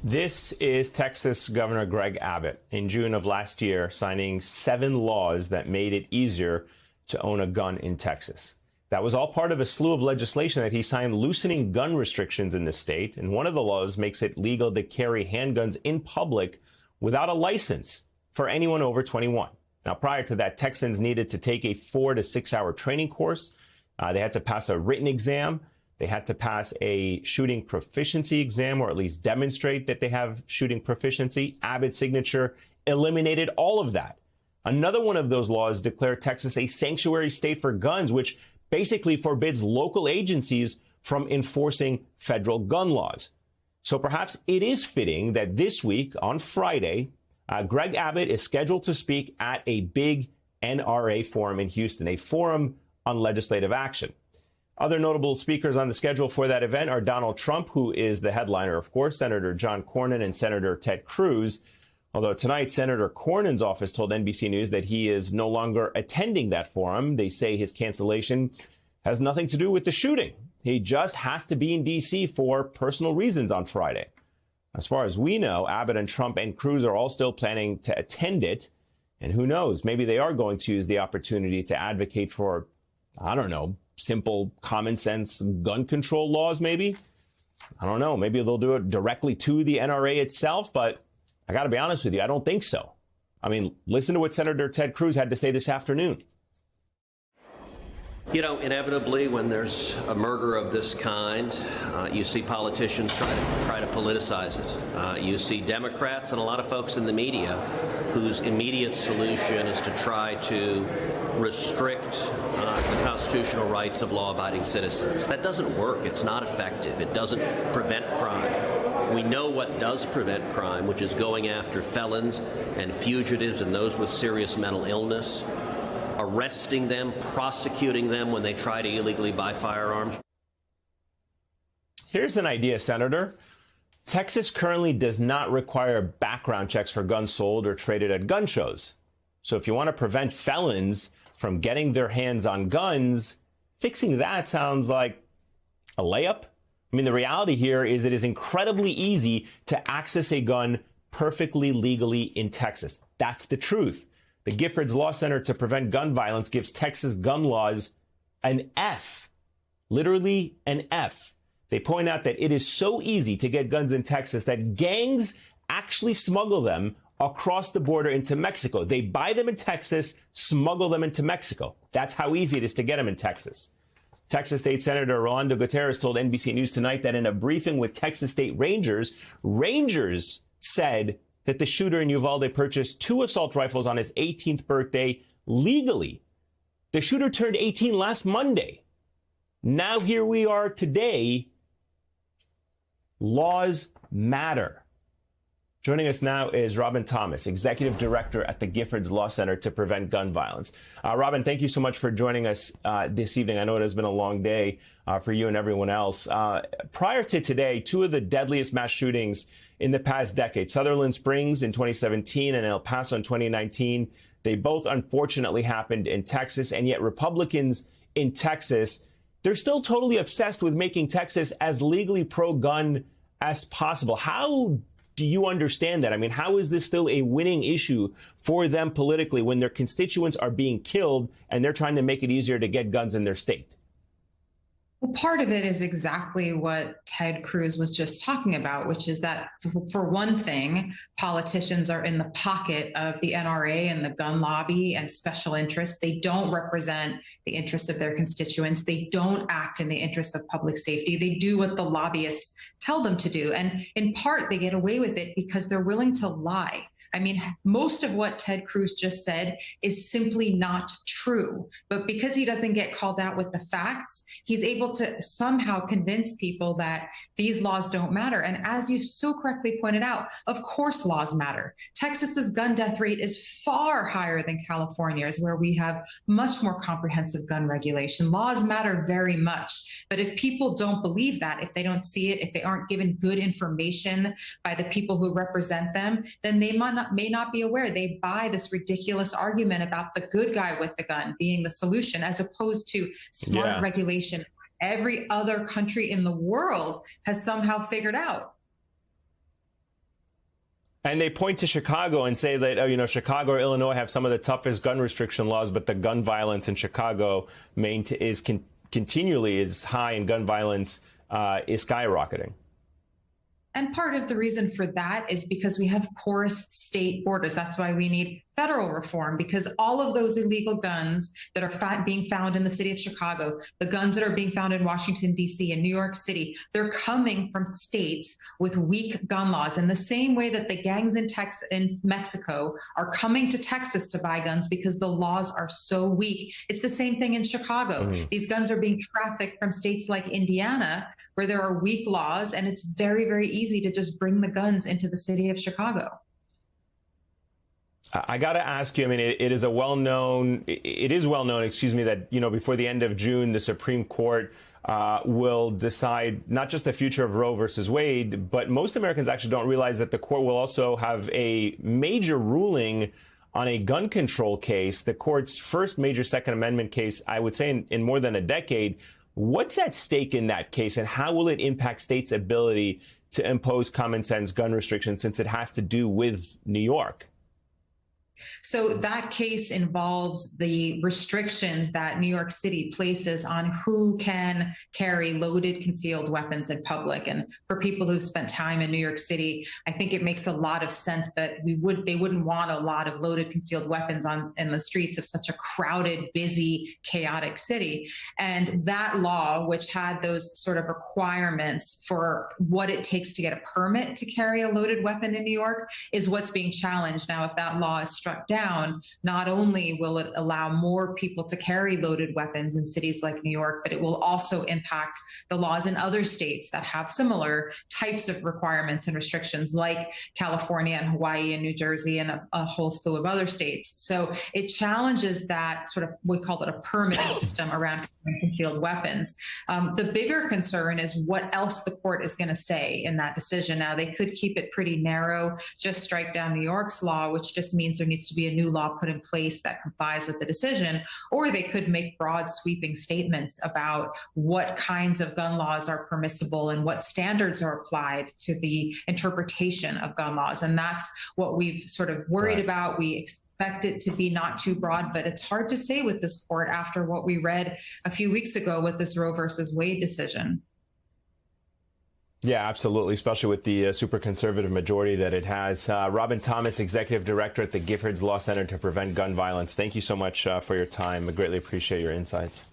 This is Texas Governor Greg Abbott in June of last year signing 7 laws that made it easier to own a gun in Texas. That was all part of a slew of legislation that he signed loosening gun restrictions in the state. And one of the laws makes it legal to carry handguns in public without a license for anyone over 21. Now, prior to that, Texans needed to take a 4 to 6 hour training course. They had to pass a written exam. They had to pass a shooting proficiency exam, or at least demonstrate that they have shooting proficiency. Abbott's signature eliminated all of that. Another one of those laws declared Texas a sanctuary state for guns, which basically forbids local agencies from enforcing federal gun laws. So perhaps it is fitting that this week, on Friday, Greg Abbott is scheduled to speak at a big NRA forum in Houston, a forum on legislative action. Other notable speakers on the schedule for that event are Donald Trump, who is the headliner, of course, Senator John Cornyn, and Senator Ted Cruz. Although tonight, Senator Cornyn's office told NBC News that he is no longer attending that forum. They say his cancellation has nothing to do with the shooting. He just has to be in D.C. for personal reasons on Friday. As far as we know, Abbott and Trump and Cruz are all still planning to attend it. And who knows, maybe they are going to use the opportunity to advocate for, I don't know, simple common sense gun control laws, maybe. I don't know. Maybe they'll do it directly to the NRA itself, but I got to be honest with you, I don't think so. I mean, listen to what Senator Ted Cruz had to say this afternoon. You know, inevitably, when there's a murder of this kind, you see politicians try to politicize it. You see Democrats and a lot of folks in the media whose immediate solution is to try to restrict the constitutional rights of law-abiding citizens. That doesn't work. It's not effective. It doesn't prevent crime. We know what does prevent crime, which is going after felons and fugitives and those with serious mental illness, arresting them, prosecuting them when they try to illegally buy firearms. Here's an idea, Senator. Texas currently does not require background checks for guns sold or traded at gun shows. So if you want to prevent felons from getting their hands on guns, fixing that sounds like a layup. I mean, the reality here is it is incredibly easy to access a gun perfectly legally in Texas. That's the truth. The Giffords Law Center to Prevent Gun Violence gives Texas gun laws an F, literally an F. They point out that it is so easy to get guns in Texas that gangs actually smuggle them across the border into Mexico. They buy them in Texas, smuggle them into Mexico. That's how easy it is to get them in Texas. Texas State Senator Rolando Gutierrez told NBC News tonight that in a briefing with Texas State Rangers said that the shooter in Uvalde purchased 2 assault rifles on his 18th birthday legally. The shooter turned 18 last Monday. Now here we are today. Laws matter. Joining us now is Robin Thomas, Executive Director at the Giffords Law Center to Prevent Gun Violence. Robin, thank you so much for joining us this evening. I know it has been a long day for you and everyone else. Prior to today, 2 of the deadliest mass shootings in the past decade, Sutherland Springs in 2017 and El Paso in 2019, they both unfortunately happened in Texas, and yet Republicans in Texas, they're still totally obsessed with making Texas as legally pro-gun as possible. How do you understand that? I mean, how is this still a winning issue for them politically when their constituents are being killed and they're trying to make it easier to get guns in their state? Well, part of it is exactly what Ted Cruz was just talking about, which is that, for one thing, politicians are in the pocket of the NRA and the gun lobby and special interests. They don't represent the interests of their constituents. They don't act in the interests of public safety. They do what the lobbyists tell them to do. And in part, they get away with it because they're willing to lie. I mean, most of what Ted Cruz just said is simply not true. But because he doesn't get called out with the facts, he's able to somehow convince people that these laws don't matter. And as you so correctly pointed out, of course laws matter. Texas's gun death rate is far higher than California's, where we have much more comprehensive gun regulation. Laws matter very much. But if people don't believe that, if they don't see it, if they aren't given good information by the people who represent them, then they may not be aware. They buy this ridiculous argument about the good guy with the gun being the solution, as opposed to smart regulation every other country in the world has somehow figured out. And they point to Chicago and say that, Chicago or Illinois have some of the toughest gun restriction laws, but the gun violence in Chicago continually is high, and gun violence is skyrocketing. And part of the reason for that is because we have porous state borders. That's why we need federal reform, because all of those illegal guns that are being found in the city of Chicago, the guns that are being found in Washington, D.C. and New York City, they're coming from states with weak gun laws. In the same way that the gangs in Mexico are coming to Texas to buy guns because the laws are so weak, it's the same thing in Chicago. These guns are being trafficked from states like Indiana, where there are weak laws, and it's very, very easy to just bring the guns into the city of Chicago. I got to ask you, I mean, it is well known, that, before the end of June, the Supreme Court will decide not just the future of Roe versus Wade, but most Americans actually don't realize that the court will also have a major ruling on a gun control case, the court's first major Second Amendment case, I would say, in more than a decade. What's at stake in that case, and how will it impact states' ability to impose common sense gun restrictions, since it has to do with New York? So that case involves the restrictions that New York City places on who can carry loaded concealed weapons in public. And for people who've spent time in New York City, I think it makes a lot of sense that they wouldn't want a lot of loaded concealed weapons in the streets of such a crowded, busy, chaotic city. And that law, which had those sort of requirements for what it takes to get a permit to carry a loaded weapon in New York, is what's being challenged. Now, if that law is struck down, not only will it allow more people to carry loaded weapons in cities like New York, but it will also impact the laws in other states that have similar types of requirements and restrictions, like California and Hawaii and New Jersey and a whole slew of other states. So it challenges that sort of, we call it a permitting system around concealed weapons. The bigger concern is what else the court is going to say in that decision. Now, they could keep it pretty narrow, just strike down New York's law, which just means there needs to be a new law put in place that complies with the decision, or they could make broad sweeping statements about what kinds of gun laws are permissible and what standards are applied to the interpretation of gun laws. And that's what we've sort of worried about. We expect it to be not too broad, but it's hard to say with this court after what we read a few weeks ago with this Roe versus Wade decision. Yeah, absolutely, especially with the super conservative majority that it has. Robin Thomas, Executive Director at the Giffords Law Center to Prevent Gun Violence. Thank you so much for your time. I greatly appreciate your insights.